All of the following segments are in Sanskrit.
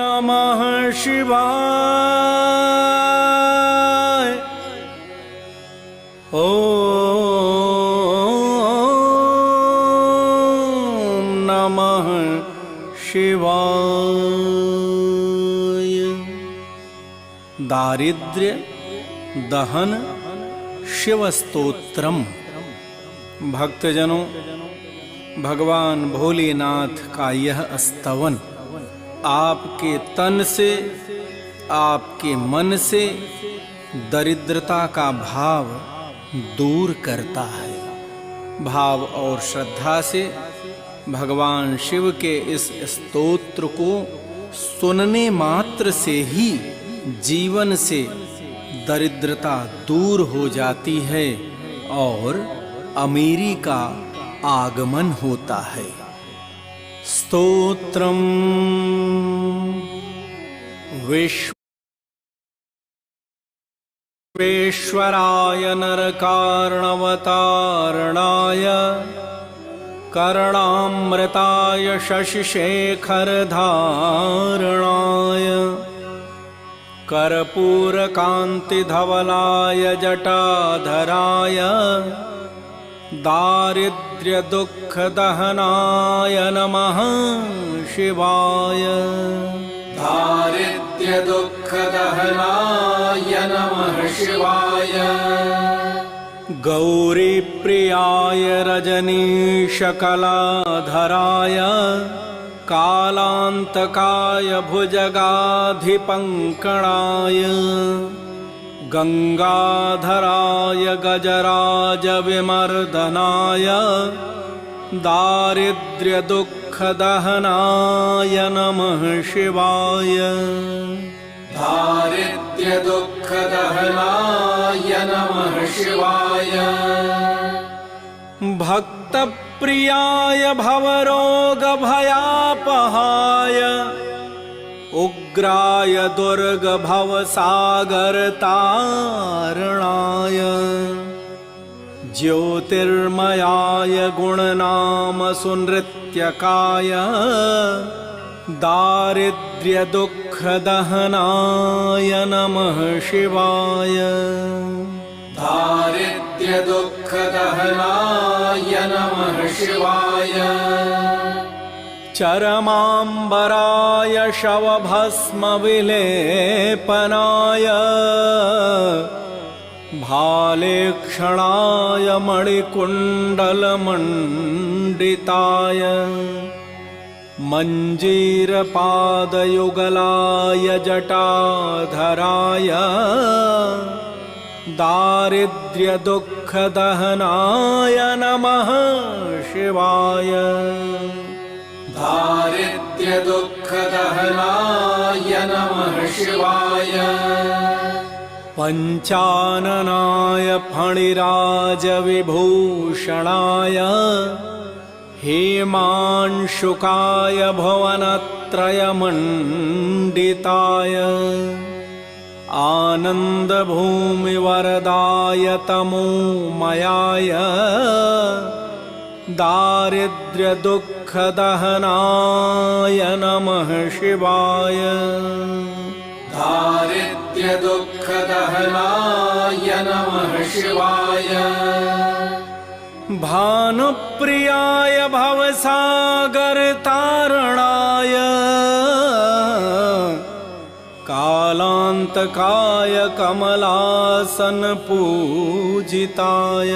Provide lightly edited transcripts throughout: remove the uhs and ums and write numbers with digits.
नमः शिवाय। ॐ नमः शिवाय। दारिद्र्य दहन शिव स्तोत्रम। भक्तजनों, भगवान भोलेनाथ का यह स्तवन आपके तन से, आपके मन से दरिद्रता का भाव दूर करता है। भाव और श्रद्धा से भगवान शिव के इस स्तोत्र को सुनने मात्र से ही जीवन से दरिद्रता दूर हो जाती है और अमीरी का आगमन होता है। स्तोत्रम विश्वेश्वराय नरकार्णवतारणाय कर्णामृताय शशिशेखरधारणाय कर्पूरकान्तिधवलाय जटाधराय दारिद्र्यदुःखदहनाय नमः शिवाय। दारिद्र्यदुःखदहनाय नमः शिवाय। गौरीप्रियाय रजनीशकलाधराय कालान्तकाय भुजगाधिपङ्कणाय गंगाधराय गजराजविमर्दनाय दारिद्र्यदुःखदहनाय नमः शिवाय। दारिद्र्यदुःखदहनाय नमः शिवाय। भक्तप्रियाय भवरोगभयापहाय उग्राय दुर्गभवसागरतारणाय ज्योतिर्मयाय गुणनामसुनृत्यकाय दारिद्र्यदुःखदहनाय नमः शिवाय। दारिद्र्यदुःखदहनाय नमः शिवाय। चरमाम्बराय शवभस्मविलेपनाय भालेक्षणाय मणिकुण्डलमण्डिताय मञ्जीरपादयुगलाय जटाधराय दारिद्र्यदुःखदहनाय नमः शिवाय। दारिद्र्यदुःखदहनाय नमः शिवाय। पञ्चाननाय फणिराजविभूषणाय हेमांशुकाय भुवनत्रयमण्डिताय आनन्दभूमिवरदाय तमोमयाय दारिद्र्यदुःखदहनाय नमः शिवाय। दारिद्र्यदुःखदहनाय नमः शिवाय। भानुप्रियाय भवसागरतारणाय कालान्तकाय कमलासनपूजिताय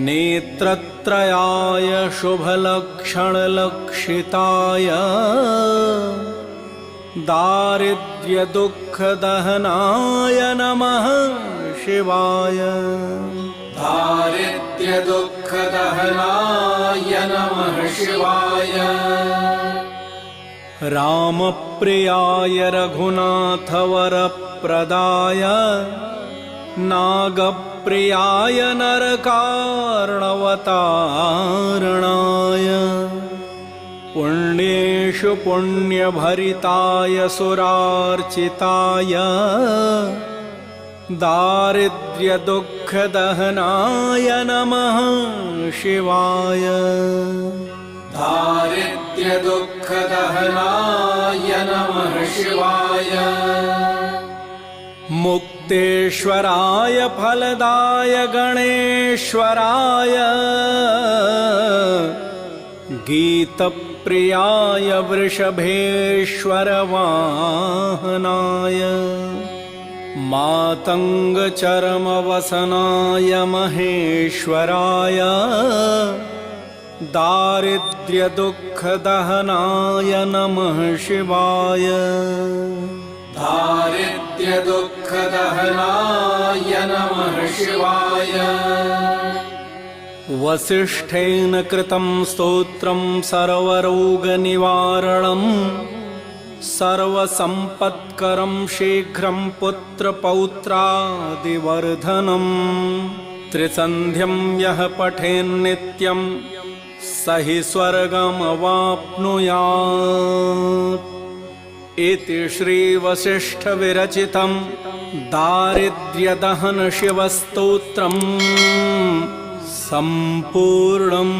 नेत्रत्रयाय शुभलक्षणलक्षिताय दारिद्र्यदुःखदहनाय नमः शिवाय। दारिद्र्यदुःखदहनाय नमः शिवाय। रामप्रियाय रघुनाथवरप्रदाय नागप्रियाय नरकार्णवतारणाय पुण्येषु पुण्यभरिताय सुरार्चिताय दारिद्र्यदुःखदहनाय नमः शिवाय। दारिद्र्यदुःखदहनाय नमः शिवाय मुक्तेश्वराय फलदाय गणेश्वराय गीतप्रियाय वृषभेश्वरवाहनाय मातङ्गचर्मवसनाय महेश्वराय दारिद्र्यदुःखदहनाय नमः शिवाय दारिद्र्यदुःखदहनाय नमः शिवाय वसिष्ठेन कृतं स्तोत्रं सर्वरोगनिवारणं सर्वसम्पत्करं शीघ्रं पुत्रपौत्रादिवर्धनम् त्रिसन्ध्यं यः पठेन्नित्यं स हि स्वर्गमवाप्नुयात् इति श्रीवसिष्ठविरचितं दारिद्र्यदहनशिवस्तोत्रम् सम्पूर्णम्।